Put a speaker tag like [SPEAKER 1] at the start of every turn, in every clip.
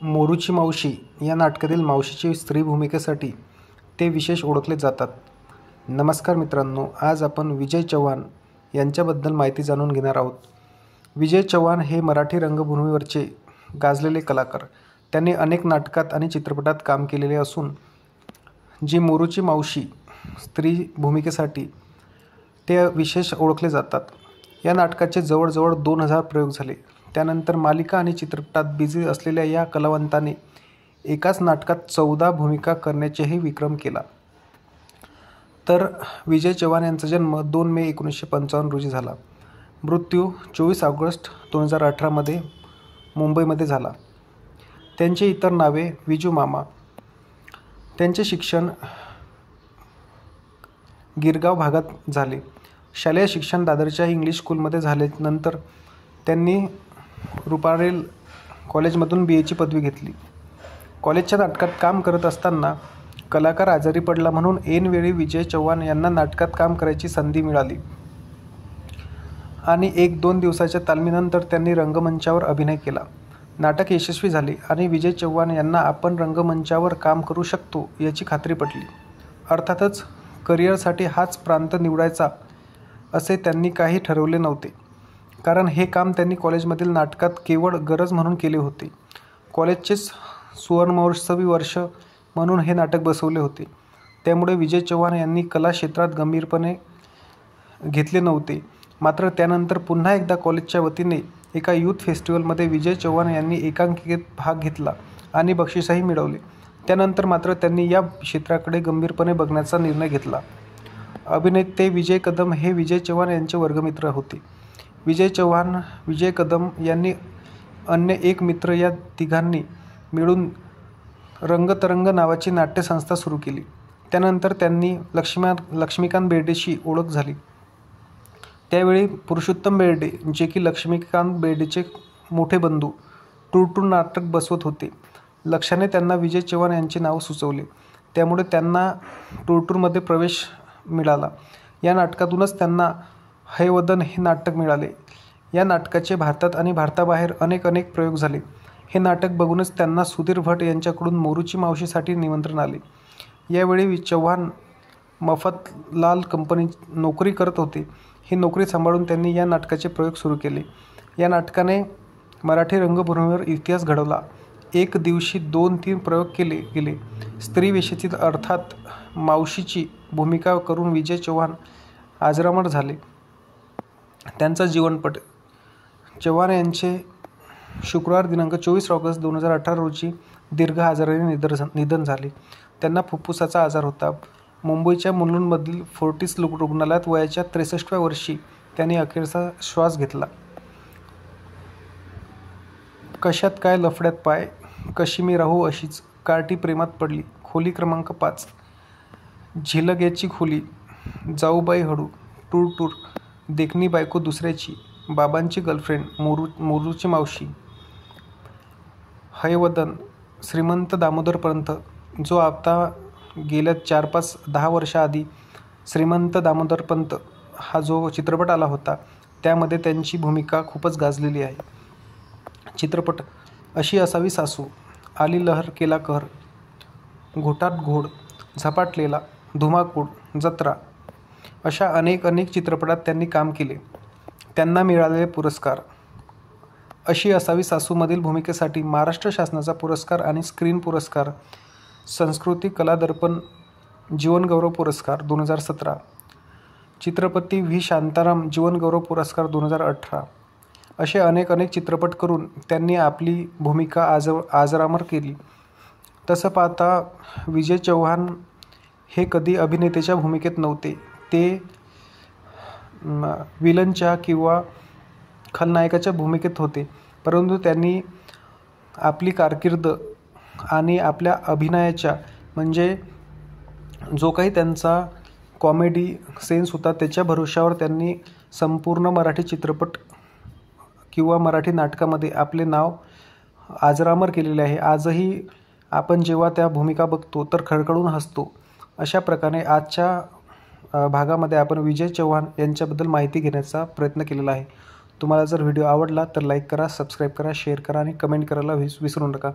[SPEAKER 1] मोरूची मावशी या नाटकातील मावशीची स्त्री भूमिकेसाठी ते विशेष ओळखले जातात. नमस्कार मित्रांनो, आज आपण विजय चव्हाण यांच्याबद्दल माहिती जाणून घेणार आहोत. विजय चव्हाण हे मराठी रंगभूमीवरचे गाजलेले कलाकार. त्यांनी अनेक नाटकात आणि चित्रपटात काम केलेले असून जी मोरूची मावशी स्त्री भूमिकेसाठी ते विशेष ओळखले जातात. या नाटकाचे जवळजवळ 2000 प्रयोग झाले. त्यानंतर मालिका आणि चित्रपटात बिझी असलेल्या या कलावंताने एकाच नाटकात 14 भूमिका करण्याचाही विक्रम केला. तर विजय चव्हाण यांचा जन्म 2 मे 1955 रोजी झाला. मृत्यू 24 ऑगस्ट 2018 मध्ये मुंबईमध्ये झाला. त्यांची इतर नावे विजू मामा. त्यांचे शिक्षण गिरगाव भागात झाले. शालेय शिक्षण दादरच्या इंग्लिश स्कूलमध्ये झाल्यानंतर त्यांनी रुपारेल कॉलेजमधून BA ची पदवी घेतली. कॉलेजच्या नाटकात काम करत असताना कलाकार आजारी पडला म्हणून ऐनवेळी विजय चव्हाण यांना नाटकात काम करायची संधी मिळाली आणि 1-2 दिवसाच्या तालमीनंतर त्यांनी रंगमंचावर अभिनय केला. नाटक यशस्वी झाले आणि विजय चव्हाण यांना आपण रंगमंचावर काम करू शकतो याची खात्री पटली. अर्थातच करिअरसाठी हाच प्रांत निवडायचा असे त्यांनी काही ठरवले नव्हते, कारण हे काम त्यांनी कॉलेजमधील नाटकात केवळ गरज म्हणून केले होते. कॉलेजचे सुवर्णमहोत्सवी वर्ष म्हणून हे नाटक बसवले होते. त्यामुळे विजय चव्हाण यांनी कला क्षेत्रात गंभीरपणे घेतले नव्हते. मात्र त्यानंतर पुन्हा एकदा कॉलेजच्या वतीने एका यूथ फेस्टिवलमध्ये विजय चव्हाण यांनी एकांकिकेत भाग घेतला आणि बक्षीसही मिळवले. त्यानंतर मात्र त्यांनी या क्षेत्राकडे गंभीरपणे बघण्याचा निर्णय घेतला. अभिनेते विजय कदम हे विजय चव्हाण यांचे वर्गमित्र होते. विजय चव्हाण, विजय कदम यांनी अन्य एक मित्र या तिघांनी मिळून रंगतरंग नावाची नाट्यसंस्था सुरू केली. त्यानंतर त्यांनी लक्ष्मीकांत बेर्डेशी ओळख झाली. त्यावेळी पुरुषोत्तम बेर्डे, जे की लक्ष्मीकांत बेर्डेचे मोठे बंधू, टूर नाटक बसवत होते. लक्षाने त्यांना विजय चव्हाण यांचे नाव सुचवले. त्यामुळे त्यांना टूरमध्ये प्रवेश मिळाला. या नाटकातूनच त्यांना हैवदन हे नाटक मिळाले. या नाटकाचे भारतात आणि भारताबाहेर अनेक प्रयोग झाले. हे नाटक बघूनच त्यांना सुधीर भट यांच्याकडून मोरूची मावशीसाठी निमंत्रण आले. यावेळी चव्हाण मफतलाल कंपनीत नोकरी करत होते. ही नोकरी सांभाळून त्यांनी या नाटकाचे प्रयोग सुरू केले. या नाटकाने मराठी रंगभूमीवर इतिहास घडवला. एक दिवशी 2-3 प्रयोग केले गेले. स्त्रीवेषेची अर्थात मावशीची भूमिका करून विजय चव्हाण अजरामर झाले. त्यांचा जीवनपट. चव्हाण यांचे शुक्रवार दिनांक 24 ऑगस्ट 2018 रोजी दीर्घ आजाराने निधन झाले. त्यांना फुफ्फुसाचा आजार होता. मुंबईच्या मुलुंडमधील फोर्टिस रुग्णालयात वयाच्या 63व्या वर्षी त्यांनी अखेरचा श्वास घेतला. कशात काय लफड्यात पाय, कशी मी राहू अशीच, कार्टी प्रेमात पडली, खोली क्रमांक 5, झिलग्याची खोली, जाऊबाई हळू, टूर, देखणी बायको दुसऱ्याची, बाबांची गर्लफ्रेंड, मोरूची मावशी, हैवदन, श्रीमंत दामोदरपंत, जो आता गेल्या 4-5-10 वर्षाआधी श्रीमंत दामोदरपंत हा जो चित्रपट आला होता, त्यामध्ये त्यांची भूमिका खूपच गाजलेली आहे. चित्रपट: अशी असावी सासू, आली लहर केला कहर, घोटात घोड, झपाटलेला, धुमाकूळ, जत्रा अशा अनेक चित्रपटात त्यांनी काम केले. त्यांना मिळालेले पुरस्कार: अशी असावी सासूमधील भूमिकेसाठी महाराष्ट्र शासनाचा पुरस्कार आणि स्क्रीन पुरस्कार, संस्कृती कला दर्पण जीवनगौरव पुरस्कार 2017, चित्रपती व्ही. शांताराम जीवनगौरव पुरस्कार 2018 असे अनेक चित्रपट करून त्यांनी आपली भूमिका अजरामर केली. तसं पाहता विजय चव्हाण हे कधी अभिनेत्याच्या भूमिकेत नव्हते. ते विलनच्या किंवा खलनायकाच्या भूमिकेत होते. परंतु त्यांनी आपली कारकीर्द आणि आपल्या अभिनयाच्या म्हणजे जो काही त्यांचा कॉमेडी सेन्स होता त्याच्या भरोश्यावर त्यांनी संपूर्ण मराठी चित्रपट किंवा मराठी नाटकामध्ये आपले नाव अजरामर केलेले आहे. आजही आपण जेव्हा त्या भूमिका बघतो तर खळखळून हसतो. अशा प्रकारे आजच्या भागामध्ये आपण विजय चव्हाण यांच्याबद्दल माहिती घेण्याचा प्रयत्न केलेला आहे. तुम्हाला जर व्हिडिओ आवडला तर लाईक करा, सबस्क्राईब करा, शेअर करा आणि कमेंट करायला विसरू नका,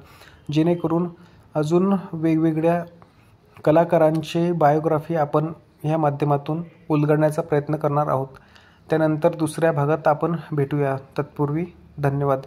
[SPEAKER 1] जेणेकरून अजून वेगवेगळ्या कलाकारांचे बायोग्राफी आपण ह्या माध्यमातून उलगडण्याचा प्रयत्न करणार आहोत. त्यानंतर दुसऱ्या भागात आपण भेटूया. तत्पूर्वी धन्यवाद.